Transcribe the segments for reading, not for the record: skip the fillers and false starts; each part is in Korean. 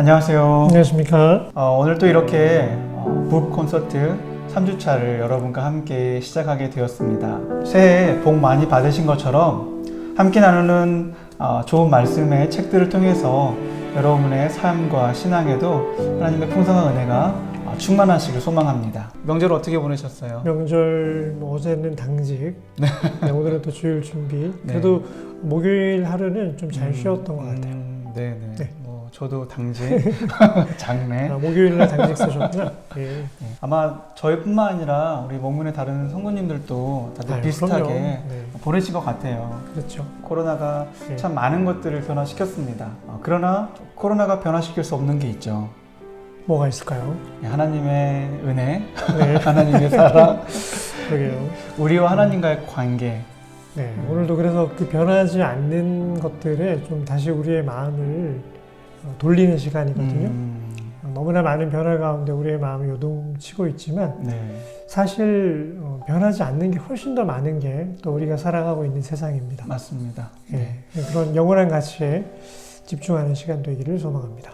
안녕하세요. 안녕하십니까. 오늘 또 이렇게 북 콘서트 3주차를 여러분과 함께 시작하게 되었습니다. 새해 복 많이 받으신 것처럼 함께 나누는 좋은 말씀의 책들을 통해서 여러분의 삶과 신앙에도 하나님의 풍성한 은혜가 충만하시길 소망합니다. 명절 어떻게 보내셨어요? 명절 어제는 당직, 네, 오늘은 또 주일 준비. 그래도 목요일 하루는 좀 잘 쉬었던 것 같아요. 네네. 네. 저도 당직, 장례. 목요일날 당직 쓰셨구나. 예. 아마 저희뿐만 아니라 우리 목문의 다른 성도님들도 다들 아유, 비슷하게 네. 보내신 것 같아요. 그렇죠. 코로나가 예. 참 많은 것들을 변화시켰습니다. 그러나 코로나가 변화시킬 수 없는 게 있죠. 뭐가 있을까요? 하나님의 은혜, 네. 하나님의 사랑, 그러게요. 우리와 하나님과의 관계. 네, 오늘도 그래서 그 변하지 않는 것들에 좀 다시 우리의 마음을 돌리는 시간이거든요. 너무나 많은 변화 가운데 우리의 마음이 요동치고 있지만 네. 사실 변하지 않는 게 훨씬 더 많은 게 또 우리가 살아가고 있는 세상입니다. 맞습니다. 네. 그런 영원한 가치에 집중하는 시간 되기를 소망합니다.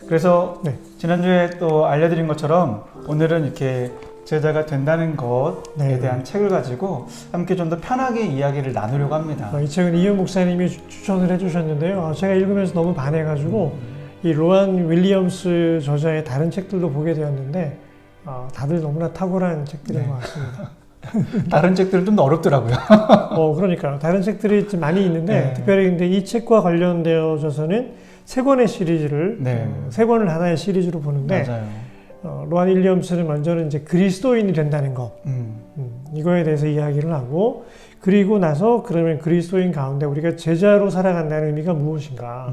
그래서 네. 지난주에 또 알려드린 것처럼 오늘은 이렇게 제자가 된다는 것에 네. 대한 책을 가지고 함께 좀 더 편하게 이야기를 나누려고 합니다. 이 책은 이현 목사님이 추천을 해주셨는데요. 제가 읽으면서 너무 반해가지고 이 로안 윌리엄스 저자의 다른 책들도 보게 되었는데 다들 너무나 탁월한 책들인 네. 것 같습니다. 다른 책들은 좀 더 어렵더라고요. 그러니까요. 다른 책들이 좀 많이 있는데 네. 특별히 근데 이 책과 관련되어져서는 세 권의 시리즈를 세 권을 하나의 시리즈로 보는데 맞아요. 로안 윌리엄스는 먼저는 이제 그리스도인이 된다는 것 이거에 대해서 이야기를 하고 그리고 나서 그러면 그리스도인 가운데 우리가 제자로 살아간다는 의미가 무엇인가.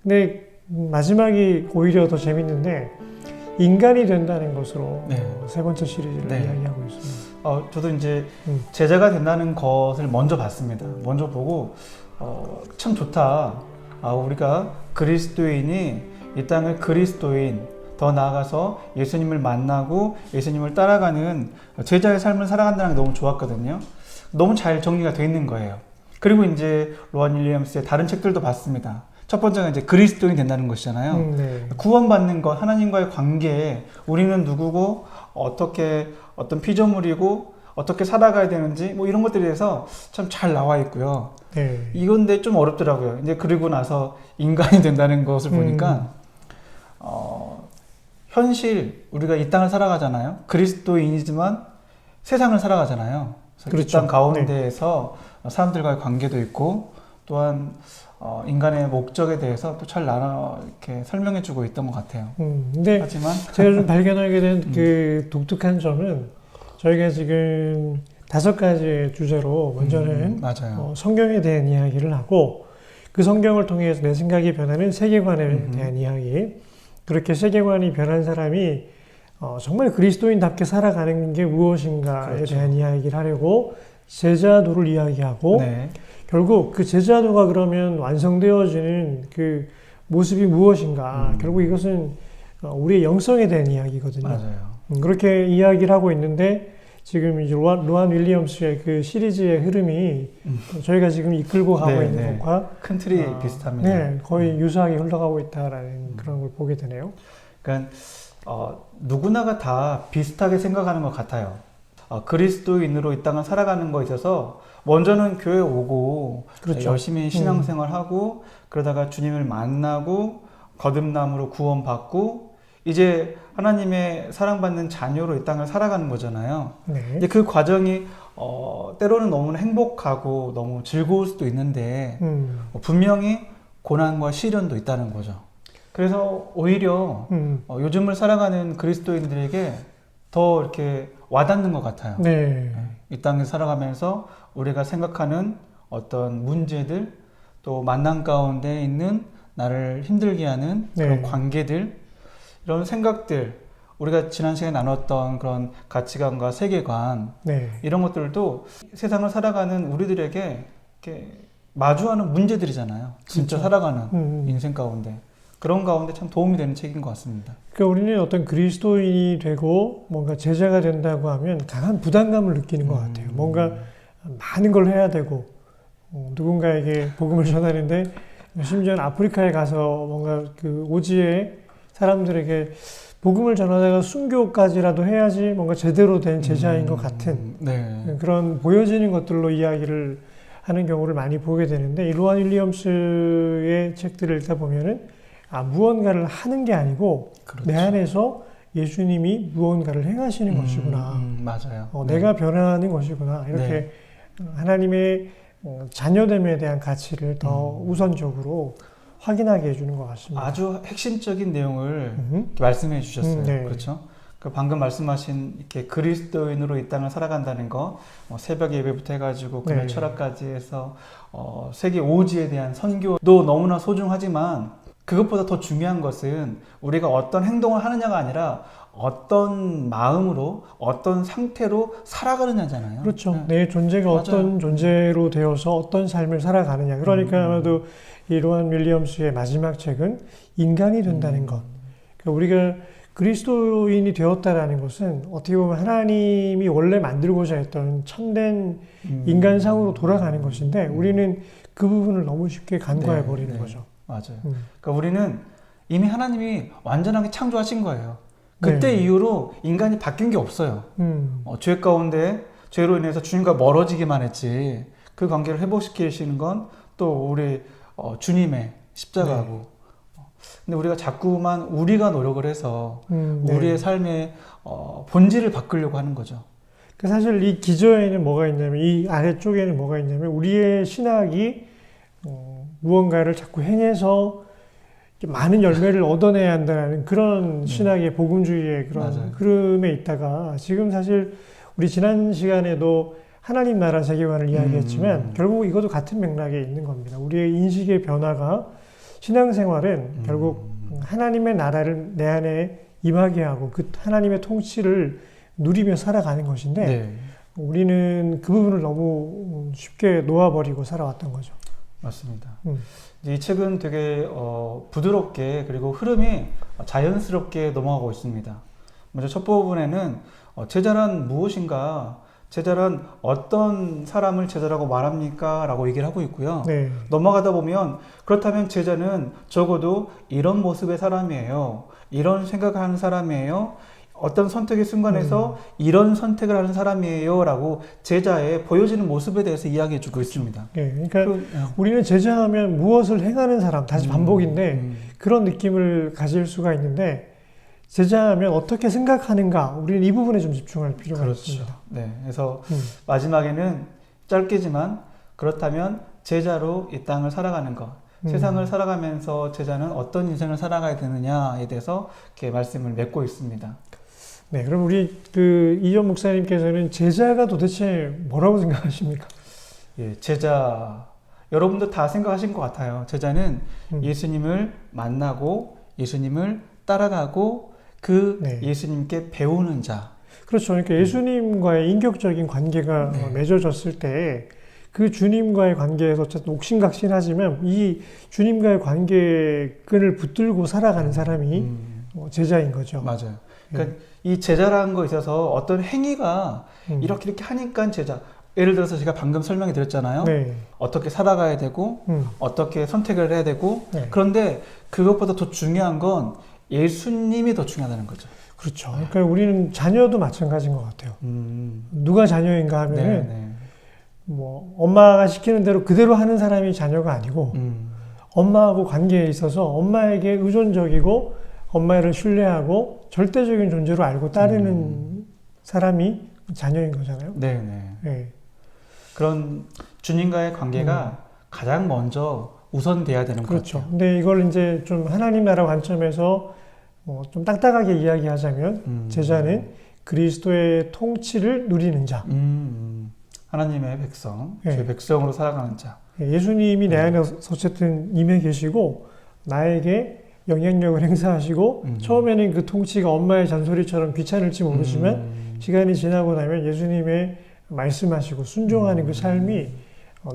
근데 마지막이 오히려 더 재밌는데 인간이 된다는 것으로 세 번째 시리즈를 이야기하고 있습니다. 저도 이제 제자가 된다는 것을 먼저 봤습니다. 먼저 보고 참 좋다. 우리가 그리스도인이 이 땅을 그리스도인 더 나아가서 예수님을 만나고 예수님을 따라가는 제자의 삶을 살아간다는 게 너무 좋았거든요. 너무 잘 정리가 되어 있는 거예요. 그리고 이제 로안 윌리엄스의 다른 책들도 봤습니다. 첫 번째가 이제 그리스도인이 된다는 것이잖아요. 구원받는 것, 하나님과의 관계에 우리는 누구고 어떻게 어떤 피조물이고 어떻게 살아가야 되는지 뭐 이런 것들에 대해서 참 잘 나와 있고요. 이건데 좀 어렵더라고요. 이제 그리고 나서 인간이 된다는 것을 보니까 현실 우리가 이 땅을 살아가잖아요. 그리스도인이지만 세상을 살아가잖아요. 그래서 이 땅 가운데에서 사람들과의 관계도 있고 또한 인간의 목적에 대해서 또 잘 이렇게 설명해주고 있던 것 같아요. 근데 하지만 제가 좀 발견하게 된 그 독특한 점은 저희가 지금 5가지의 주제로 먼저는 성경에 대한 이야기를 하고 그 성경을 통해서 내 생각이 변하는 세계관에 대한 이야기. 그렇게 세계관이 변한 사람이 정말 그리스도인답게 살아가는 게 무엇인가에 대한 이야기를 하려고 제자도를 이야기하고 결국 그 제자도가 그러면 완성되어지는 그 모습이 무엇인가. 결국 이것은 우리의 영성에 대한 이야기거든요. 맞아요. 그렇게 이야기를 하고 있는데 지금 이제 로안 윌리엄스의 그 시리즈의 흐름이 저희가 지금 이끌고 가고 있는 것과 큰 틀이 비슷합니다. 거의 유사하게 흘러가고 있다라는 그런 걸 보게 되네요. 그러니까 누구나가 다 비슷하게 생각하는 것 같아요. 그리스도인으로 이 땅을 살아가는 거에 있어서 먼저는 교회 오고 열심히 신앙생활하고 그러다가 주님을 만나고 거듭남으로 구원받고 이제 하나님의 사랑받는 자녀로 이 땅을 살아가는 거잖아요. 근데 그 과정이 때로는 너무 행복하고 너무 즐거울 수도 있는데 분명히 고난과 시련도 있다는 거죠. 그래서 오히려 요즘을 살아가는 그리스도인들에게 더 이렇게 와닿는 것 같아요. 이 땅에 살아가면서 우리가 생각하는 어떤 문제들 또 만남 가운데 있는 나를 힘들게 하는 그런 관계들 이런 생각들 우리가 지난 시간에 나눴던 그런 가치관과 세계관 이런 것들도 세상을 살아가는 우리들에게 이렇게 마주하는 문제들이잖아요. 진짜 살아가는 인생 가운데 그런 가운데 참 도움이 되는 책인 것 같습니다. 그러니까 우리는 어떤 그리스도인이 되고 뭔가 제자가 된다고 하면 강한 부담감을 느끼는 것 같아요. 뭔가 많은 걸 해야 되고 누군가에게 복음을 전하는데 심지어는 아프리카에 가서 뭔가 그 오지의 사람들에게 복음을 전하다가 순교까지라도 해야지 뭔가 제대로 된 제자인 것 같은 네. 그런 보여지는 것들로 이야기를 하는 경우를 많이 보게 되는데, 이 로안 윌리엄스의 책들을 읽다 보면은 무언가를 하는 게 아니고 그렇죠. 내 안에서 예수님이 무언가를 행하시는 것이구나. 맞아요. 내가 변화하는 것이구나. 이렇게 네. 하나님의 자녀됨에 대한 가치를 더 우선적으로 확인하게 해주는 것 같습니다. 아주 핵심적인 내용을 말씀해 주셨어요. 네. 그렇죠? 방금 말씀하신 이렇게 그리스도인으로 이 땅을 살아간다는 거, 새벽 예배부터 해가지고 금요 네. 철학까지 해서 세계 오지에 대한 선교도 너무나 소중하지만 그것보다 더 중요한 것은 우리가 어떤 행동을 하느냐가 아니라 어떤 마음으로 어떤 상태로 살아가느냐잖아요. 그렇죠. 네. 내 존재가 맞아요. 어떤 존재로 되어서 어떤 삶을 살아가느냐. 그러니까 아마도 이 로안 윌리엄스의 마지막 책은 인간이 된다는 것. 그러니까 우리가 그리스도인이 되었다라는 것은 어떻게 보면 하나님이 원래 만들고자 했던 참된 인간상으로 돌아가는 것인데 우리는 그 부분을 너무 쉽게 간과해 버리는 거죠. 맞아요. 그러니까 우리는 이미 하나님이 완전하게 창조하신 거예요. 그때 네. 이후로 인간이 바뀐 게 없어요. 죄 가운데 죄로 인해서 주님과 멀어지기만 했지 그 관계를 회복시키시는 건 또 우리 주님의 십자가고. 네. 근데 우리가 자꾸만 우리가 노력을 해서 네. 우리의 삶의 본질을 바꾸려고 하는 거죠. 사실 이 기저에는 뭐가 있냐면, 이 아래쪽에는 뭐가 있냐면 우리의 신학이 무언가를 자꾸 행해서 많은 열매를 얻어내야 한다는 그런 신학의 복음주의의 그런 맞아요. 흐름에 있다가, 지금 사실 우리 지난 시간에도 하나님 나라 세계관을 이야기했지만 결국 이것도 같은 맥락에 있는 겁니다. 우리의 인식의 변화가, 신앙생활은 결국 하나님의 나라를 내 안에 임하게 하고 그 하나님의 통치를 누리며 살아가는 것인데 네. 우리는 그 부분을 너무 쉽게 놓아버리고 살아왔던 거죠. 맞습니다. 이 책은 되게 부드럽게 그리고 흐름이 자연스럽게 넘어가고 있습니다. 먼저 첫 부분에는 제자란 무엇인가, 제자란 어떤 사람을 제자라고 말합니까? 라고 얘기를 하고 있고요. 네. 넘어가다 보면 그렇다면 제자는 적어도 이런 모습의 사람이에요. 이런 생각을 하는 사람이에요. 어떤 선택의 순간에서 이런 선택을 하는 사람이에요 라고 제자의 보여지는 모습에 대해서 이야기해 주고 있습니다. 네, 그러니까 우리는 제자하면 무엇을 행하는 사람, 다시 반복인데 그런 느낌을 가질 수가 있는데, 제자하면 어떻게 생각하는가, 우리는 이 부분에 좀 집중할 필요가 있습니다. 네, 그래서 마지막에는 짧게지만 그렇다면 제자로 이 땅을 살아가는 것, 세상을 살아가면서 제자는 어떤 인생을 살아가야 되느냐에 대해서 이렇게 말씀을 맺고 있습니다. 네, 그럼 우리 이전 목사님께서는 제자가 도대체 뭐라고 생각하십니까? 예, 제자, 여러분도 다 생각하신 것 같아요. 제자는 예수님을 만나고 예수님을 따라가고 네. 예수님께 배우는 자. 그렇죠. 그러니까 예수님과의 인격적인 관계가 맺어졌을 때 그 주님과의 관계에서 어쨌든 옥신각신하지만 이 주님과의 관계끈을 붙들고 살아가는 사람이 제자인 거죠. 맞아요. 그러니까 이 제자라는 거에 있어서 어떤 행위가 이렇게 하니까 제자. 예를 들어서 제가 방금 설명해 드렸잖아요. 네. 어떻게 살아가야 되고 어떻게 선택을 해야 되고 그런데 그것보다 더 중요한 건 예수님이 더 중요하다는 거죠. 그렇죠. 그러니까 우리는 자녀도 마찬가지인 것 같아요. 누가 자녀인가 하면은 뭐 엄마가 시키는 대로 그대로 하는 사람이 자녀가 아니고 엄마하고 관계에 있어서 엄마에게 의존적이고 엄마를 신뢰하고 절대적인 존재로 알고 따르는 사람이 자녀인 거잖아요. 네. 그런 주님과의 관계가 가장 먼저 우선돼야 되는 그렇죠. 것 같아요. 근데 이걸 이제 좀 하나님 나라 관점에서 좀 딱딱하게 이야기하자면 제자는 그리스도의 통치를 누리는 자. 하나님의 백성, 주의 백성으로 살아가는 자. 예수님이 내 안에 어쨌든 임해 계시고 나에게 영향력을 행사하시고 처음에는 그 통치가 엄마의 잔소리처럼 귀찮을지 모르지만 시간이 지나고 나면 예수님의 말씀하시고 순종하는 그 삶이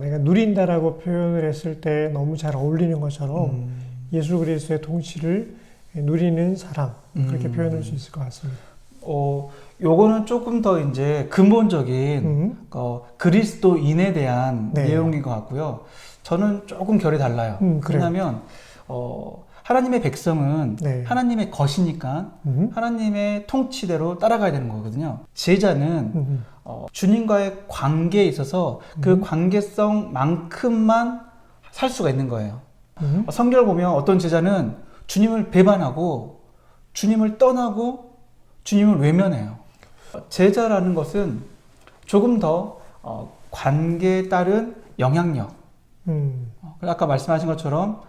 내가 누린다라고 표현을 했을 때 너무 잘 어울리는 것처럼 예수 그리스도의 통치를 누리는 사람, 그렇게 표현할 수 있을 것 같습니다. 요거는 조금 더 이제 근본적인 그리스도인에 대한 네. 내용인 것 같고요. 저는 조금 결이 달라요. 왜냐하면 하나님의 백성은 네. 하나님의 것이니까 하나님의 통치대로 따라가야 되는 거거든요. 제자는 주님과의 관계에 있어서 그 관계성만큼만 살 수가 있는 거예요. 성경을 보면 어떤 제자는 주님을 배반하고 주님을 떠나고 주님을 외면해요. 제자라는 것은 조금 더 관계에 따른 영향력. 아까 말씀하신 것처럼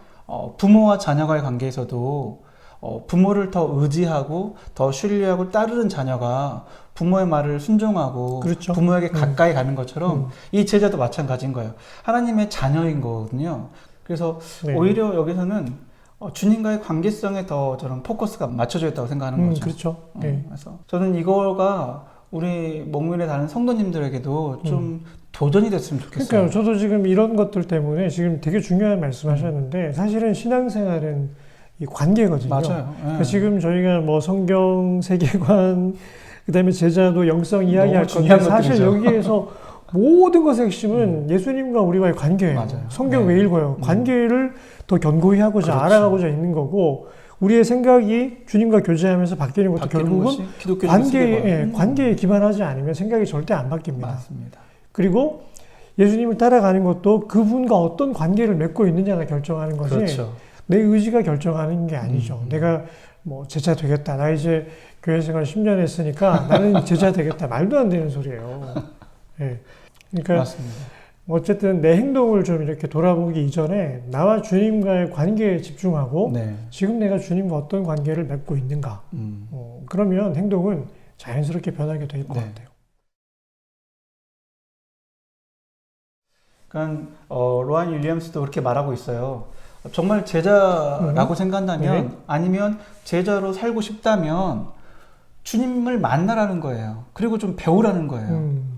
부모와 자녀와의 관계에서도 부모를 더 의지하고 더 신뢰하고 따르는 자녀가 부모의 말을 순종하고 그렇죠. 부모에게 가까이 가는 것처럼 이 제자도 마찬가지인 거예요. 하나님의 자녀인 거거든요. 그래서 네. 오히려 여기서는 주님과의 관계성에 더 저는 포커스가 맞춰져 있다고 생각하는 거죠. 그렇죠. 네. 그래서 저는 이거가 우리 목민의 다른 성도님들에게도 좀 도전이 됐으면 좋겠어요. 그러니까요. 저도 지금 이런 것들 때문에 지금 되게 중요한 말씀하셨는데 사실은 신앙생활은 이 관계거든요. 맞아요. 그러니까 지금 저희가 뭐 성경 세계관 그다음에 제자도 영성 이야기할 건데 사실 여기에서 모든 것의 핵심은 예수님과 우리와의 관계예요. 맞아요. 성경 왜 읽어요? 관계를 더 견고히 하고자 그렇지. 알아가고자 있는 거고 우리의 생각이 주님과 교제하면서 바뀌는 것도 결국은 관계에 기반하지 않으면 생각이 절대 안 바뀝니다. 맞습니다. 그리고 예수님을 따라가는 것도 그분과 어떤 관계를 맺고 있느냐가 결정하는 거지 그렇죠. 내 의지가 결정하는 게 아니죠. 내가 뭐 제자 되겠다. 나 이제 교회 생활 10년 했으니까 나는 제자 되겠다. 말도 안 되는 소리예요. 네. 그러니까 맞습니다. 어쨌든 내 행동을 좀 이렇게 돌아보기 이전에 나와 주님과의 관계에 집중하고 지금 내가 주님과 어떤 관계를 맺고 있는가. 그러면 행동은 자연스럽게 변하게 될 것 같아요. 그러니까 로한 윌리엄스도 그렇게 말하고 있어요. 정말 제자라고 생각한다면 아니면 제자로 살고 싶다면 주님을 만나라는 거예요. 그리고 좀 배우라는 거예요.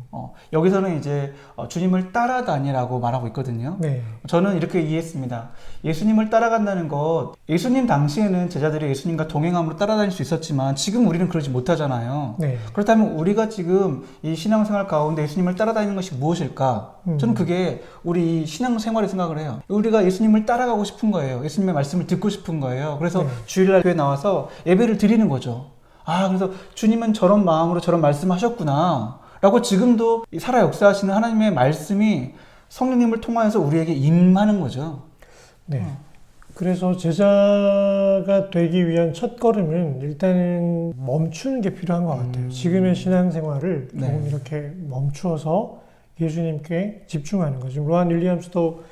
여기서는 이제 주님을 따라다니라고 말하고 있거든요. 저는 이렇게 이해했습니다. 예수님을 따라간다는 것, 예수님 당시에는 제자들이 예수님과 동행함으로 따라다닐 수 있었지만 지금 우리는 그러지 못하잖아요. 그렇다면 우리가 지금 이 신앙생활 가운데 예수님을 따라다니는 것이 무엇일까? 저는 그게 우리 신앙생활의 생각을 해요. 우리가 예수님을 따라가고 싶은 거예요. 예수님의 말씀을 듣고 싶은 거예요. 그래서 주일날 교회 나와서 예배를 드리는 거죠. 그래서 주님은 저런 마음으로 저런 말씀하셨구나 라고 지금도 살아 역사하시는 하나님의 말씀이 성령님을 통하여서 우리에게 임하는 거죠. 그래서 제자가 되기 위한 첫 걸음은 일단은 멈추는 게 필요한 것 같아요. 지금의 신앙생활을 조금 이렇게 멈추어서 예수님께 집중하는 거죠. 로한 윌리엄스도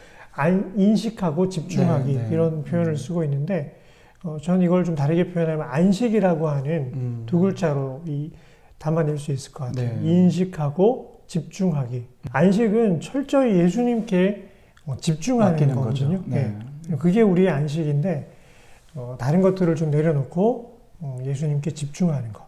인식하고 집중하기 이런 표현을 쓰고 있는데 저는 이걸 좀 다르게 표현하면 안식이라고 하는 두 글자로 담아낼 수 있을 것 같아요. 인식하고 집중하기. 안식은 철저히 예수님께 집중하는 거거든요. 그게 우리의 안식인데 다른 것들을 좀 내려놓고 예수님께 집중하는 거.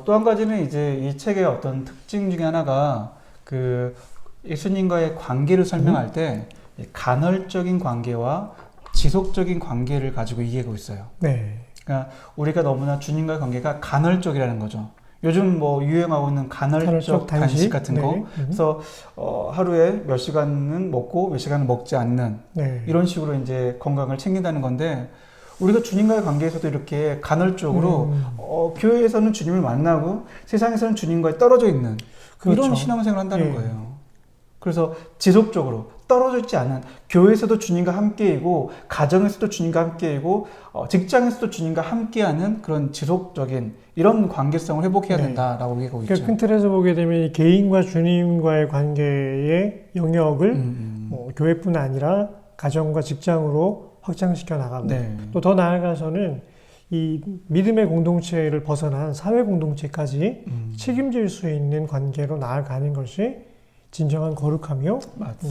또 한 가지는 이제 이 책의 어떤 특징 중에 하나가 그 예수님과의 관계를 설명할 때 간헐적인 관계와 지속적인 관계를 가지고 얘기하고 있어요. 그러니까 우리가 너무나 주님과의 관계가 간헐적이라는 거죠. 요즘 뭐 유행하고 있는 간헐적 단식 같은 거. 그래서 하루에 몇 시간은 먹고 몇 시간은 먹지 않는 이런 식으로 이제 건강을 챙긴다는 건데 우리가 주님과의 관계에서도 이렇게 간헐적으로 교회에서는 주님을 만나고 세상에서는 주님과의 떨어져 있는 이런 신앙생활을 한다는 거예요. 그래서 지속적으로 떨어져 있지 않은 교회에서도 주님과 함께이고 가정에서도 주님과 함께이고 직장에서도 주님과 함께하는 그런 지속적인 이런 관계성을 회복해야 된다라고 얘기하고 있죠. 큰 틀에서 보게 되면 이 개인과 주님과의 관계의 영역을 교회뿐 아니라 가정과 직장으로 확장시켜 나가고 또 더 나아가서는 이 믿음의 공동체를 벗어난 사회 공동체까지 책임질 수 있는 관계로 나아가는 것이 진정한 거룩하며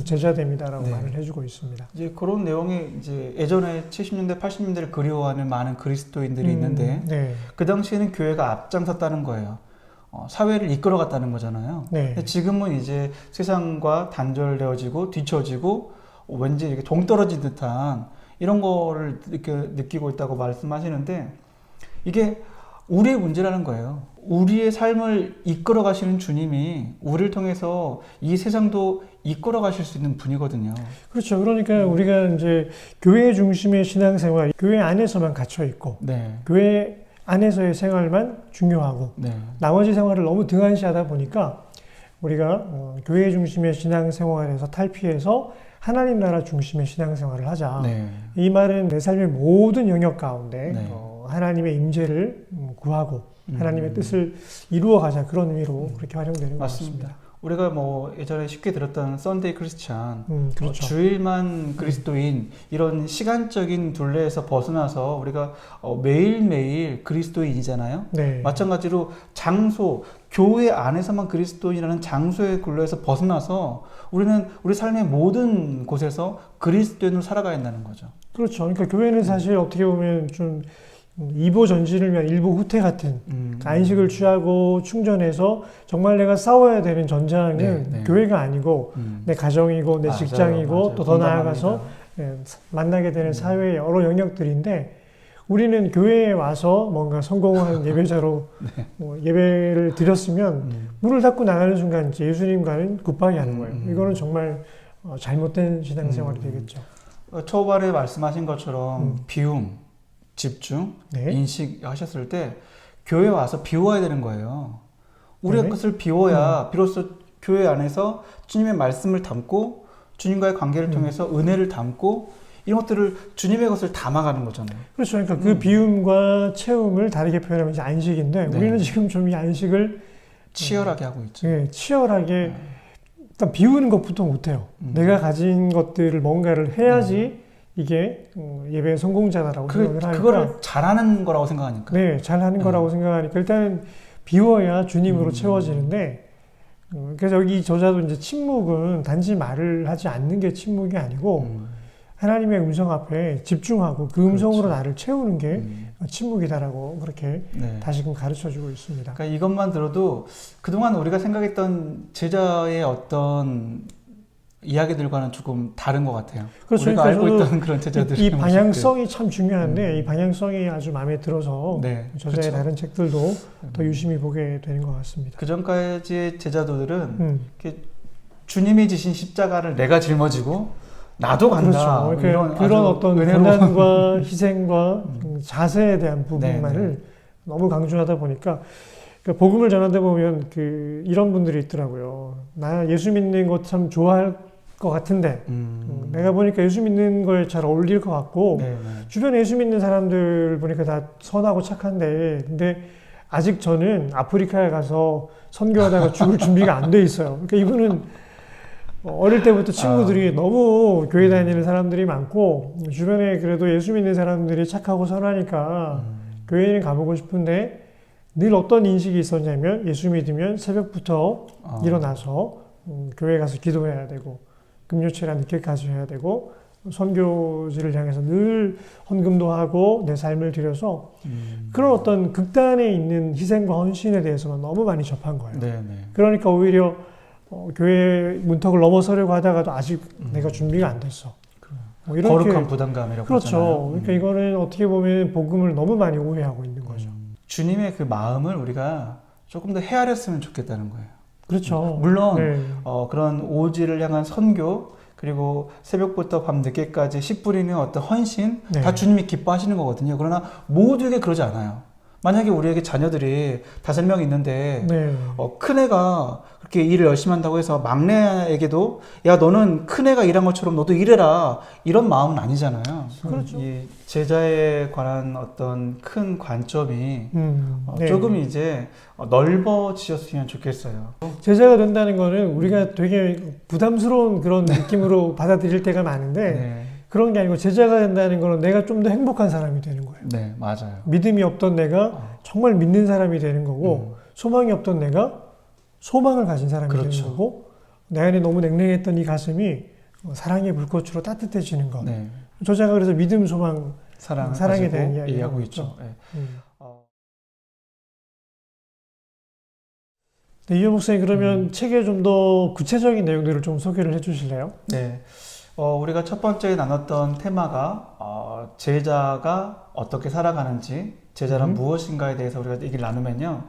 제자됨이다라고 말을 해주고 있습니다. 이제 그런 내용이 이제 예전에 70년대, 80년대를 그리워하는 많은 그리스도인들이 있는데 그 당시에는 교회가 앞장섰다는 거예요. 사회를 이끌어갔다는 거잖아요. 근데 지금은 이제 세상과 단절되어지고 뒤처지고 왠지 이렇게 동떨어진 듯한 이런 거를 느끼고 있다고 말씀하시는데 이게 우리의 문제라는 거예요. 우리의 삶을 이끌어 가시는 주님이 우리를 통해서 이 세상도 이끌어 가실 수 있는 분이거든요. 그렇죠. 그러니까 우리가 이제 교회 중심의 신앙생활, 교회 안에서만 갇혀 있고, 네. 교회 안에서의 생활만 중요하고, 네. 나머지 생활을 너무 등한시하다 보니까 우리가 교회 중심의 신앙생활에서 탈피해서 하나님 나라 중심의 신앙생활을 하자. 네. 이 말은 내 삶의 모든 영역 가운데 네. 하나님의 임재를 구하고 하나님의 뜻을 이루어가자, 그런 의미로 그렇게 활용되는 것 맞습니다. 같습니다. 우리가 뭐 예전에 쉽게 들었던 썬데이 크리스찬, 그렇죠. 주일만 그리스도인, 이런 시간적인 둘레에서 벗어나서 우리가 매일매일 그리스도인이잖아요. 네. 마찬가지로 장소, 교회 안에서만 그리스도인이라는 장소의 굴레에서 벗어나서 우리는 우리 삶의 모든 곳에서 그리스도인으로 살아가야 한다는 거죠. 그렇죠. 그러니까 교회는 사실 어떻게 보면 좀 이보 전진을 위한 일보 후퇴 같은, 안식을 취하고 충전해서 정말 내가 싸워야 되는 전장은 네, 네. 교회가 아니고 내 가정이고 내 맞아요, 직장이고 맞아요. 또 더 나아가서 만나게 되는 사회의 여러 영역들인데, 우리는 교회에 와서 뭔가 성공한 예배자로 네. 예배를 드렸으면 문을 닫고 나가는 순간 이제 예수님과는 굿바이 하는 거예요. 이거는 정말 잘못된 신앙생활이 되겠죠. 초반에 말씀하신 것처럼 비움, 집중, 네. 인식하셨을 때 교회 와서 비워야 되는 거예요. 우리가 네. 그것을 비워야 비로소 교회 안에서 주님의 말씀을 담고 주님과의 관계를 통해서 은혜를 담고 이런 것들을 주님의 것을 담아가는 거잖아요. 그렇죠. 그러니까 그 비움과 채움을 다르게 표현하면 이제 안식인데, 네. 우리는 지금 좀 이 안식을 치열하게 하고 있죠. 치열하게 일단 비우는 것부터 못해요. 내가 가진 것들을 뭔가를 해야지 이게 예배의 성공자다라고 생각을 하니까, 그거를 잘하는 거라고 생각하니까. 네, 잘하는 거라고 생각하니까 일단은 비워야 주님으로 채워지는데, 그래서 여기 저자도 이제 침묵은 단지 말을 하지 않는 게 침묵이 아니고 하나님의 음성 앞에 집중하고 그 음성으로 그렇죠. 나를 채우는 게 침묵이다라고 그렇게 네. 다시금 가르쳐주고 있습니다. 그러니까 이것만 들어도 그동안 우리가 생각했던 제자의 어떤 이야기들과는 조금 다른 것 같아요. 그렇죠. 우리가 그러니까 알고 있던 그런 제자들의 이 방향성이 참 중요한데 이 방향성이 아주 마음에 들어서 네, 저자의 그렇죠. 다른 책들도 더 유심히 보게 되는 것 같습니다. 그 전까지의 제자들은 이렇게 주님이 지신 십자가를 내가 жил머지고 나도 간다. 그렇죠. 그런 어떤 고난과 희생과 자세에 대한 부분만을 너무 강조하다 보니까, 그러니까 복음을 전하다 보면 이런 분들이 있더라고요. 나 예수 믿는 것 참 좋아할 것 같은데 내가 보니까 예수 믿는 거에 잘 어울릴 것 같고 주변에 예수 믿는 사람들 보니까 다 선하고 착한데, 근데 아직 저는 아프리카에 가서 선교하다가 죽을 준비가 안 돼 있어요. 그러니까 이분은 어릴 때부터 친구들이 너무 교회 다니는 사람들이 많고 주변에 그래도 예수 믿는 사람들이 착하고 선하니까 교회는 가보고 싶은데, 늘 어떤 인식이 있었냐면 예수 믿으면 새벽부터 일어나서 교회 가서 기도해야 되고 금요일이나 늦게까지 해야 되고 선교지를 향해서 늘 헌금도 하고 내 삶을 들여서 그런 어떤 극단에 있는 희생과 헌신에 대해서만 너무 많이 접한 거예요. 그러니까 오히려 교회 문턱을 넘어서려고 하다가도 아직 내가 준비가 안 됐어. 뭐 이렇게, 거룩한 부담감이라고 그렇죠. 하잖아요. 그러니까 이거는 어떻게 보면 복음을 너무 많이 오해하고 있는 거죠. 주님의 그 마음을 우리가 조금 더 헤아렸으면 좋겠다는 거예요. 그렇죠. 물론 그런 오지를 향한 선교, 그리고 새벽부터 밤 늦게까지 씨 뿌리는 어떤 헌신, 다 주님이 기뻐하시는 거거든요. 그러나 모두에게 그러지 않아요. 만약에 우리에게 자녀들이 5명 있는데 큰애가 그렇게 일을 열심히 한다고 해서 막내에게도 야 너는 큰애가 일한 것처럼 너도 일해라, 이런 마음은 아니잖아요. 그렇죠. 이 제자에 관한 어떤 큰 관점이 조금 이제 넓어지셨으면 좋겠어요. 제자가 된다는 거는 우리가 되게 부담스러운 그런 느낌으로 받아들일 때가 많은데 그런 게 아니고, 제자가 된다는 거는 내가 좀 더 행복한 사람이 되는 거예요. 네, 맞아요. 믿음이 없던 내가 정말 믿는 사람이 되는 거고, 소망이 없던 내가 소망을 가진 사람이 되는 거고, 내 안에 너무 냉랭했던 이 가슴이 사랑의 불꽃으로 따뜻해지는 것. 저자가 그래서 믿음, 소망, 사랑에 대한 이야기를 하고 있죠. 이현 목사님, 그러면 책의 좀 더 구체적인 내용들을 좀 소개를 해주실래요? 네. 우리가 첫 번째 나눴던 테마가 제자가 어떻게 살아가는지, 제자란 무엇인가에 대해서 우리가 얘기를 나누면요.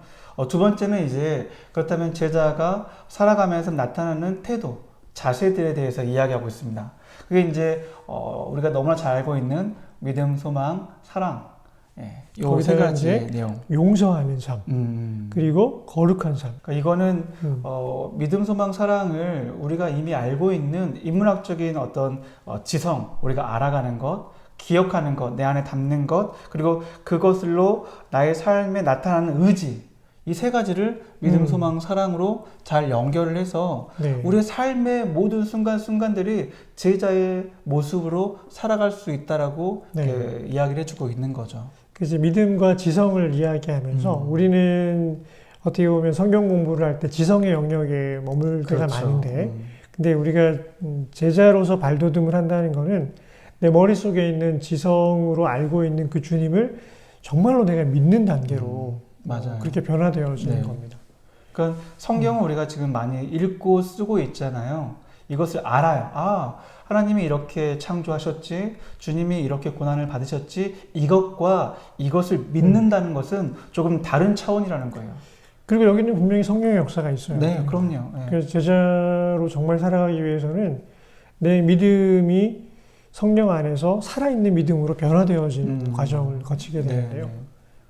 두 번째는 이제 그렇다면 제자가 살아가면서 나타나는 태도, 자세들에 대해서 이야기하고 있습니다. 그게 이제 우리가 너무나 잘 알고 있는 믿음, 소망, 사랑, 요 세 가지의 내용. 용서하는 삶, 그리고 거룩한 삶. 그러니까 이거는 믿음, 소망, 사랑을 우리가 이미 알고 있는 인문학적인 어떤 지성, 우리가 알아가는 것, 기억하는 것, 내 안에 담는 것, 그리고 그것으로 나의 삶에 나타나는 의지, 이 세 가지를 믿음, 소망, 사랑으로 잘 연결을 해서 우리의 삶의 모든 순간순간들이 제자의 모습으로 살아갈 수 있다라고 이야기를 해주고 있는 거죠. 그래서 믿음과 지성을 이야기하면서 우리는 어떻게 보면 성경 공부를 할 때 지성의 영역에 머물 때가 많은데 근데 우리가 제자로서 발돋움을 한다는 거는 내 머릿속에 있는 지성으로 알고 있는 그 주님을 정말로 내가 믿는 단계로 맞아요. 그렇게 변화되어지는 겁니다. 그러니까 성경을 우리가 지금 많이 읽고 쓰고 있잖아요. 이것을 알아요. 아, 하나님이 이렇게 창조하셨지, 주님이 이렇게 고난을 받으셨지, 이것과 이것을 믿는다는 것은 조금 다른 차원이라는 거예요. 그리고 여기는 분명히 성령의 역사가 있어요. 네, 그럼요. 그래서 제자로 정말 살아가기 위해서는 내 믿음이 성령 안에서 살아있는 믿음으로 변화되어지는 과정을 거치게 되는데요.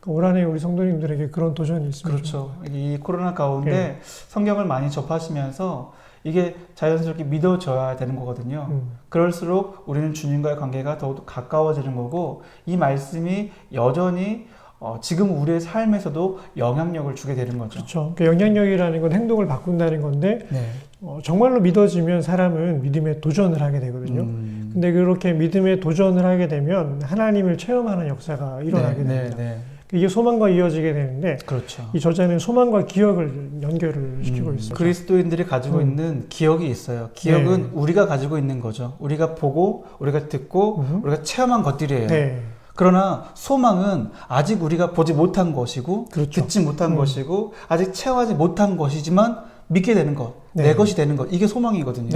올 한해 우리 성도님들에게 그런 도전이 있습니다. 그렇죠. 이 코로나 가운데 성경을 많이 접하시면서 이게 자연스럽게 믿어져야 되는 거거든요. 그럴수록 우리는 주님과의 관계가 더욱 가까워지는 거고 이 말씀이 여전히 지금 우리의 삶에서도 영향력을 주게 되는 거죠. 그렇죠. 그러니까 영향력이라는 건 행동을 바꾼다는 건데 정말로 믿어지면 사람은 믿음에 도전을 하게 되거든요. 근데 그렇게 믿음에 도전을 하게 되면 하나님을 체험하는 역사가 일어나게 됩니다. 이게 소망과 이어지게 되는데 그렇죠. 이 저자는 소망과 기억을 연결을 시키고 있어요. 그리스도인들이 가지고 있는 기억이 있어요. 기억은 우리가 가지고 있는 거죠. 우리가 보고 우리가 듣고 우리가 체험한 것들이에요. 그러나 소망은 아직 우리가 보지 못한 것이고 듣지 못한 것이고 아직 체험하지 못한 것이지만 믿게 되는 것, 내 것이 되는 것, 이게 소망이거든요.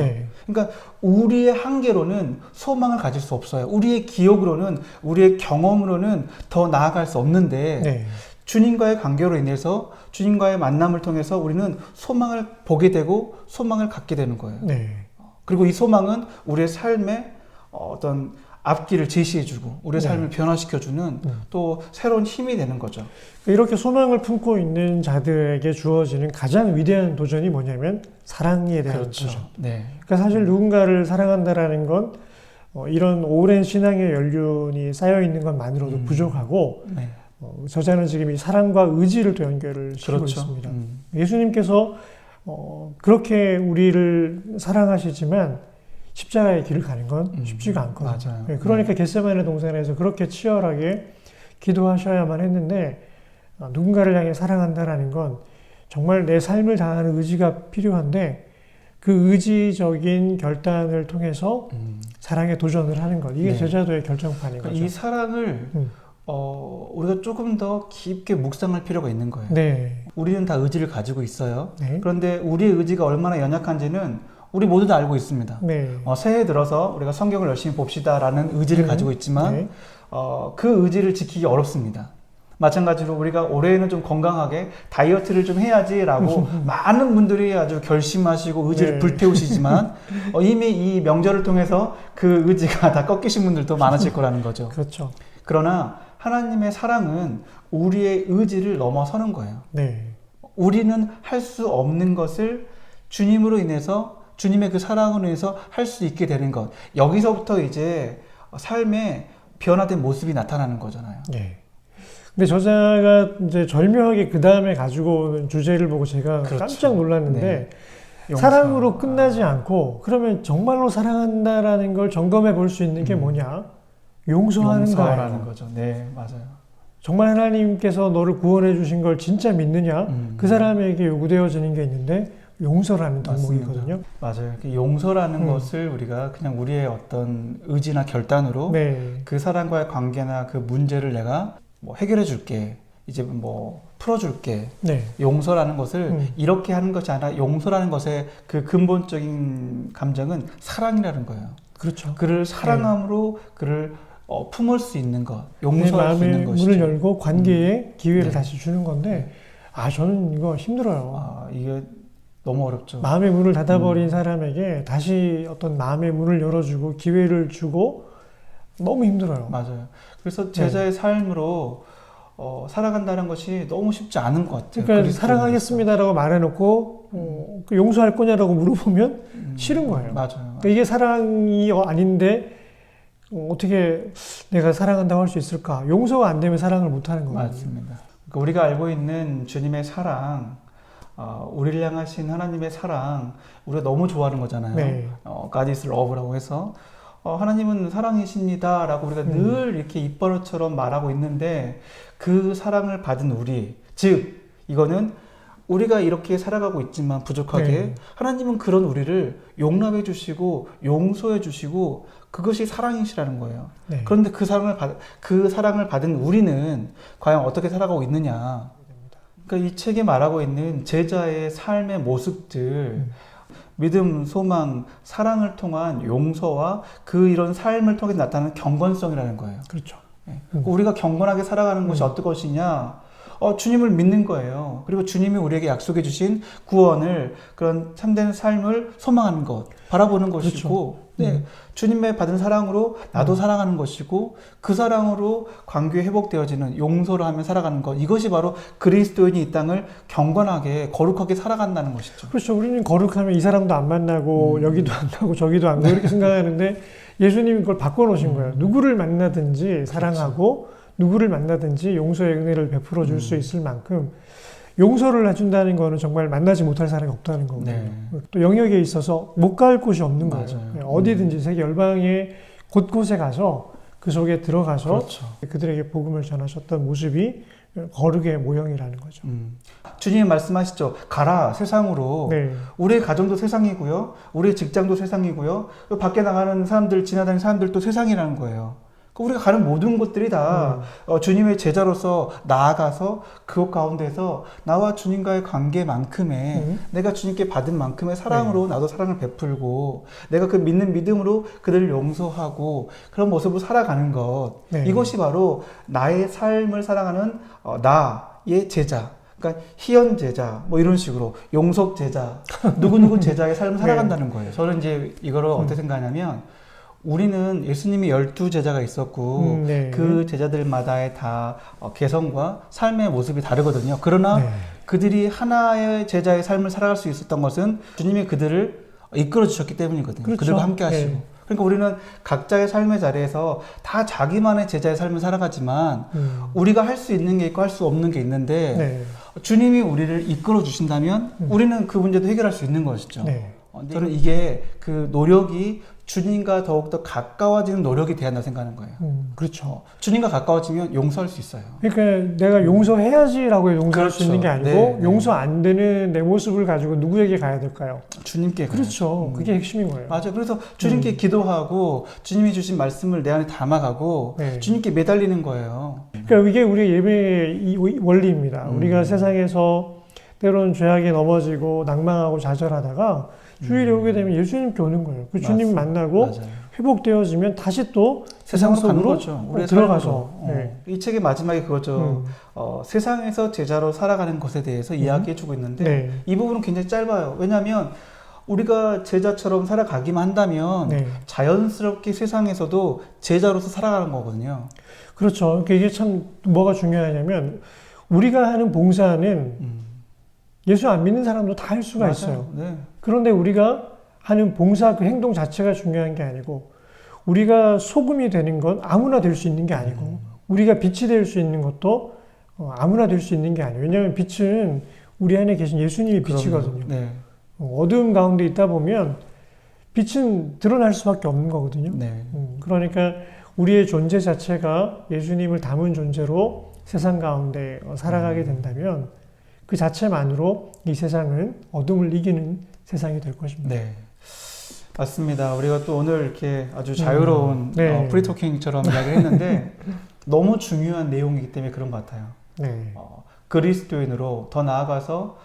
그러니까 우리의 한계로는 소망을 가질 수 없어요. 우리의 기억으로는, 우리의 경험으로는 더 나아갈 수 없는데 주님과의 관계로 인해서 주님과의 만남을 통해서 우리는 소망을 보게 되고 소망을 갖게 되는 거예요. 그리고 이 소망은 우리의 삶에 어떤 앞길을 제시해주고 우리의 삶을 변화시켜주는 또 새로운 힘이 되는 거죠. 이렇게 소망을 품고 있는 자들에게 주어지는 가장 위대한 도전이 뭐냐면 사랑에 대한 도전. 그러니까 사실 누군가를 사랑한다라는 건 이런 오랜 신앙의 연륜이 쌓여 있는 것만으로도 부족하고 저자는 지금 이 사랑과 의지를 또 연결을 시키고 있습니다. 예수님께서 그렇게 우리를 사랑하시지만 십자가의 길을 가는 건 쉽지가 않거든요. 그러니까 겟세마네 동산에서 그렇게 치열하게 기도하셔야만 했는데 누군가를 향해 사랑한다라는 건 정말 내 삶을 다하는 의지가 필요한데 그 의지적인 결단을 통해서 사랑에 도전을 하는 것. 이게 제자도의 결정판인 거죠. 이 사랑을 우리가 조금 더 깊게 묵상할 필요가 있는 거예요. 우리는 다 의지를 가지고 있어요. 그런데 우리의 의지가 얼마나 연약한지는 우리 모두 다 알고 있습니다. 새해 들어서 우리가 성경을 열심히 봅시다라는 의지를 가지고 있지만 그 의지를 지키기 어렵습니다. 마찬가지로 우리가 올해에는 좀 건강하게 다이어트를 좀 해야지라고 많은 분들이 아주 결심하시고 의지를 불태우시지만 이미 이 명절을 통해서 그 의지가 다 꺾이신 분들도 많으실 거라는 거죠. 그렇죠. 그러나 하나님의 사랑은 우리의 의지를 넘어서는 거예요. 우리는 할 수 없는 것을 주님으로 인해서 주님의 그 사랑으로 인해서 할 수 있게 되는 것. 여기서부터 이제 삶의 변화된 모습이 나타나는 거잖아요. 근데 저자가 이제 절묘하게 그 다음에 가지고 오는 주제를 보고 제가 깜짝 놀랐는데 사랑으로 끝나지 않고 그러면 정말로 사랑한다라는 걸 점검해 볼 수 있는 게 뭐냐? 용서하는 거죠. 맞아요. 정말 하나님께서 너를 구원해 주신 걸 진짜 믿느냐? 그 사람에게 요구되어지는 게 있는데 용서라는 덕목이거든요. 맞아요. 용서라는 것을 우리가 그냥 우리의 어떤 의지나 결단으로 그 사람과의 관계나 그 문제를 내가 뭐 해결해 줄게, 이제 뭐 풀어줄게. 용서라는 것을 이렇게 하는 것이 아니라 용서라는 것의 그 근본적인 감정은 사랑이라는 거예요. 그렇죠. 그를 사랑함으로 그를 품을 수 있는 것, 내 용서할 수 있는 마음의 것이죠. 문을 열고 관계에 기회를 네. 다시 주는 건데, 저는 이거 힘들어요. 이게 너무 어렵죠. 마음의 문을 닫아버린 사람에게 다시 어떤 마음의 문을 열어주고 기회를 주고 너무 힘들어요. 맞아요. 그래서 제자의 삶으로 살아간다는 것이 너무 쉽지 않은 것 같아요. 그러니까 사랑하겠습니다라고 말해놓고 그 용서할 거냐라고 물어보면 싫은 거예요. 맞아요. 그러니까 이게 사랑이 아닌데 어떻게 내가 사랑한다고 할 수 있을까? 용서가 안 되면 사랑을 못 하는 거예요. 맞습니다. 그러니까 우리가 알고 있는 주님의 사랑, 우리를 향하신 하나님의 사랑, 우리가 너무 좋아하는 거잖아요. 네. God is love라고 해서 하나님은 사랑이십니다라고 우리가 늘 이렇게 입버릇처럼 말하고 있는데 그 사랑을 받은 우리, 즉 이거는 우리가 이렇게 살아가고 있지만 부족하게 하나님은 그런 우리를 용납해 주시고 용서해 주시고 그것이 사랑이시라는 거예요. 네. 그런데 그 사랑을 받은 우리는 과연 어떻게 살아가고 있느냐? 그러니까 이 책에 말하고 있는 제자의 삶의 모습들, 믿음, 소망, 사랑을 통한 용서와 이런 삶을 통해 나타나는 경건성이라는 거예요. 그렇죠. 우리가 경건하게 살아가는 것이 어떤 것이냐? 주님을 믿는 거예요. 그리고 주님이 우리에게 약속해 주신 구원을, 그런 참된 삶을 소망하는 것, 바라보는 것이고, 네, 주님의 받은 사랑으로 나도 사랑하는 것이고, 그 사랑으로 관계 회복되어지는 용서를 하며 살아가는 것, 이것이 바로 그리스도인이 이 땅을 경건하게 거룩하게 살아간다는 것이죠. 그렇죠. 우리는 거룩하면 이 사람도 안 만나고 여기도 안 가고 저기도 안 가고 이렇게 생각하는데 예수님이 그걸 바꿔놓으신 거예요. 누구를 만나든지 사랑하고 누구를 만나든지 용서의 은혜를 베풀어 줄 수 있을 만큼 용서를 해준다는 거는 정말 만나지 못할 사람이 없다는 거거든요. 네. 또 영역에 있어서 못 갈 곳이 없는 맞아요. 거예요. 어디든지 세계 열방의 곳곳에 가서 그 속에 들어가서 그렇죠. 그들에게 복음을 전하셨던 모습이 거룩의 모형이라는 거죠. 주님이 말씀하시죠. 가라 세상으로. 네. 우리의 가정도 세상이고요. 우리의 직장도 세상이고요. 밖에 나가는 사람들, 지나다니는 사람들도 세상이라는 거예요. 우리가 가는 모든 곳들이 다 주님의 제자로서 나아가서 그곳 가운데서 나와 주님과의 관계만큼의 내가 주님께 받은 만큼의 사랑으로 나도 사랑을 베풀고 내가 그 믿는 믿음으로 그들을 용서하고 그런 모습으로 살아가는 것. 이것이 바로 나의 삶을 살아가는 나의 제자. 그러니까 희연 제자 뭐 이런 식으로 용석 제자 누구누구 제자의 삶을 살아간다는 거예요. 저는 이제 이거를 어떻게 생각하냐면 우리는 예수님이 12제자가 있었고 그 제자들마다의 다 개성과 삶의 모습이 다르거든요. 그러나 그들이 하나의 제자의 삶을 살아갈 수 있었던 것은 주님이 그들을 이끌어 주셨기 때문이거든요. 그렇죠. 그들과 함께 하시고. 그러니까 우리는 각자의 삶의 자리에서 다 자기만의 제자의 삶을 살아가지만 우리가 할 수 있는 게 있고 할 수 없는 게 있는데 주님이 우리를 이끌어 주신다면 우리는 그 문제도 해결할 수 있는 것이죠. 저는 이게 그 노력이 주님과 더욱더 가까워지는 노력이 돼야 한다고 생각하는 거예요. 그렇죠. 주님과 가까워지면 용서할 수 있어요. 그러니까 내가 용서해야지라고 용서할 수 있는 게 아니고 용서 안 되는 내 모습을 가지고 누구에게 가야 될까요? 주님께. 그렇죠. 그게 핵심인 거예요. 맞아요. 그래서 주님께 기도하고 주님이 주신 말씀을 내 안에 담아가고 주님께 매달리는 거예요. 그러니까 이게 우리 예배의 원리입니다. 우리가 세상에서 때로는 죄악에 넘어지고 낭망하고 좌절하다가 주일에 오게 되면 예수님께 오는 거예요. 그 주님 만나고 회복되어지면 다시 또 세상으로 가는 거죠. 우리 들어가서. 이 책의 마지막에 그거죠. 세상에서 제자로 살아가는 것에 대해서 이야기해주고 있는데 이 부분은 굉장히 짧아요. 왜냐하면 우리가 제자처럼 살아가기만 한다면 자연스럽게 세상에서도 제자로서 살아가는 거거든요. 그렇죠. 그러니까 이게 참 뭐가 중요하냐면 우리가 하는 봉사는 예수 안 믿는 사람도 다 할 수가 있어요. 그런데 우리가 하는 봉사 그 행동 자체가 중요한 게 아니고 우리가 소금이 되는 건 아무나 될 수 있는 게 아니고 우리가 빛이 될 수 있는 것도 아무나 될 수 있는 게 아니에요. 왜냐하면 빛은 우리 안에 계신 예수님이 빛이거든요. 어두움 가운데 있다 보면 빛은 드러날 수밖에 없는 거거든요. 그러니까 우리의 존재 자체가 예수님을 담은 존재로 세상 가운데 살아가게 된다면 그 자체만으로 이 세상은 어둠을 이기는 세상이 될 것입니다. 맞습니다. 우리가 또 오늘 이렇게 아주 자유로운 프리토킹처럼 이야기를 했는데 너무 중요한 내용이기 때문에 그런 것 같아요. 그리스도인으로 더 나아가서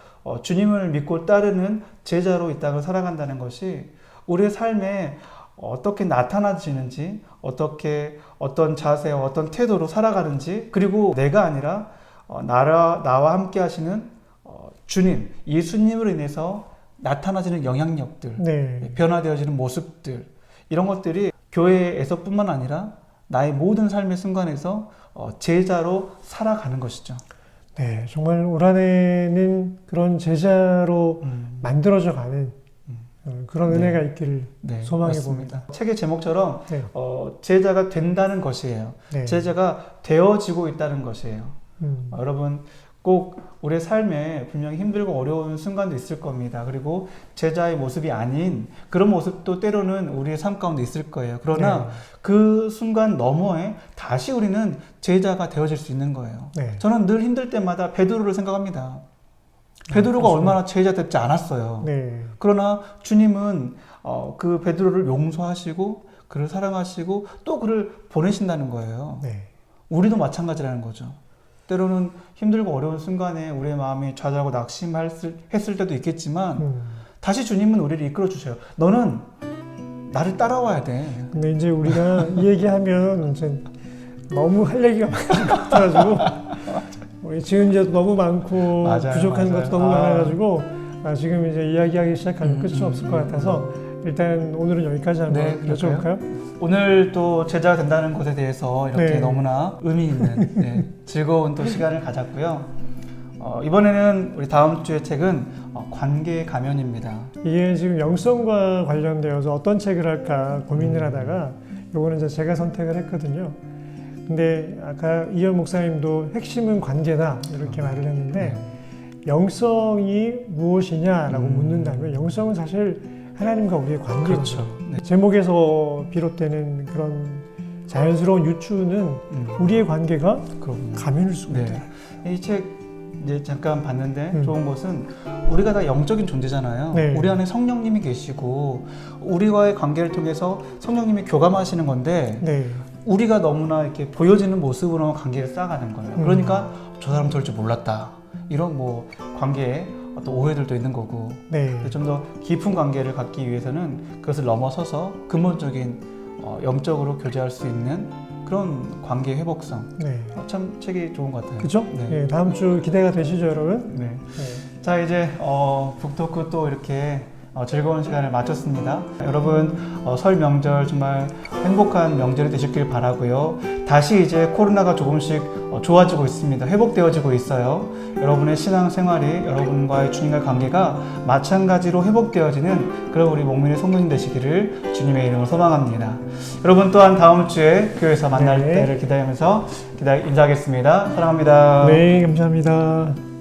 주님을 믿고 따르는 제자로 이 땅을 살아간다는 것이 우리의 삶에 어떻게 나타나지는지, 어떻게 어떤 자세와 어떤 태도로 살아가는지, 그리고 내가 아니라 나와 함께 하시는 주님, 예수님으로 인해서 나타나지는 영향력들, 네. 변화되어지는 모습들, 이런 것들이 교회에서뿐만 아니라 나의 모든 삶의 순간에서 제자로 살아가는 것이죠. 네, 정말 올 한해는 그런 제자로 만들어져 가는 그런 네. 은혜가 있기를 네, 소망해 맞습니다. 봅니다. 책의 제목처럼 네. 제자가 된다는 것이에요. 네. 제자가 되어지고 있다는 것이에요. 여러분 꼭 우리의 삶에 분명히 힘들고 어려운 순간도 있을 겁니다. 그리고 제자의 모습이 아닌 그런 모습도 때로는 우리의 삶 가운데 있을 거예요. 그러나 네. 그 순간 너머에 다시 우리는 제자가 되어질 수 있는 거예요. 네. 저는 늘 힘들 때마다 베드로를 생각합니다. 베드로가 그렇죠. 얼마나 제자 됩지 않았어요. 네. 그러나 주님은 그 베드로를 용서하시고 그를 사랑하시고 또 그를 보내신다는 거예요. 네. 우리도 마찬가지라는 거죠. 때로는 힘들고 어려운 순간에 우리의 마음이 좌절하고 낙심했을 때도 있겠지만 다시 주님은 우리를 이끌어 주셔요. 너는 나를 따라와야 돼. 근데 이제 우리가 이 얘기하면 이제 너무 할 얘기가 많은 것 같아가지고 우리 지은 죄도 너무 많고 맞아요, 부족한 맞아요. 것도 너무 많아가지고 지금 이제 이야기하기 시작하면 끝이 없을 것 같아서 일단 오늘은 여기까지 한번 여쭤볼까요? 오늘 또 제자가 된다는 것에 대해서 이렇게 네. 너무나 의미 있는 즐거운 또 시간을 가졌고요. 이번에는 우리 다음 주의 책은 관계의 가면입니다. 이게 지금 영성과 관련되어서 어떤 책을 할까 고민을 하다가 요거는 이제 제가 선택을 했거든요. 근데 아까 이현 목사님도 핵심은 관계다 이렇게 말을 했는데 영성이 무엇이냐라고 묻는다면 영성은 사실 하나님과 우리의 관계죠. 그렇죠. 네. 제목에서 비롯되는 그런 자연스러운 유추는 우리의 관계가 가면일 수가 있다. 이 책 이제 잠깐 봤는데 좋은 것은 우리가 다 영적인 존재잖아요. 네. 우리 안에 성령님이 계시고 우리와의 관계를 통해서 성령님이 교감하시는 건데 네. 우리가 너무나 이렇게 보여지는 모습으로 관계를 쌓아가는 거예요. 그러니까 저 사람 저럴 줄 몰랐다. 이런 뭐 관계에 어떤 오해들도 있는 거고. 네. 좀 더 깊은 관계를 갖기 위해서는 그것을 넘어서서 근본적인 영적으로 교제할 수 있는 그런 관계 회복성. 네. 참 책이 좋은 것 같아요. 그죠? 네. 네. 다음 주 기대가 되시죠, 여러분? 네. 네. 자, 이제 북토크 또 이렇게 즐거운 시간을 마쳤습니다. 여러분 설 명절 정말 행복한 명절이 되셨길 바라고요. 다시 이제 코로나가 조금씩 좋아지고 있습니다. 회복되어지고 있어요. 여러분의 신앙생활이 여러분과의 주님과의 관계가 마찬가지로 회복되어지는 그런 우리 목민의 성도님 되시기를 주님의 이름으로 소망합니다. 여러분 또한 다음 주에 교회에서 만날 때를 기다리면서 인사하겠습니다. 사랑합니다. 네, 감사합니다.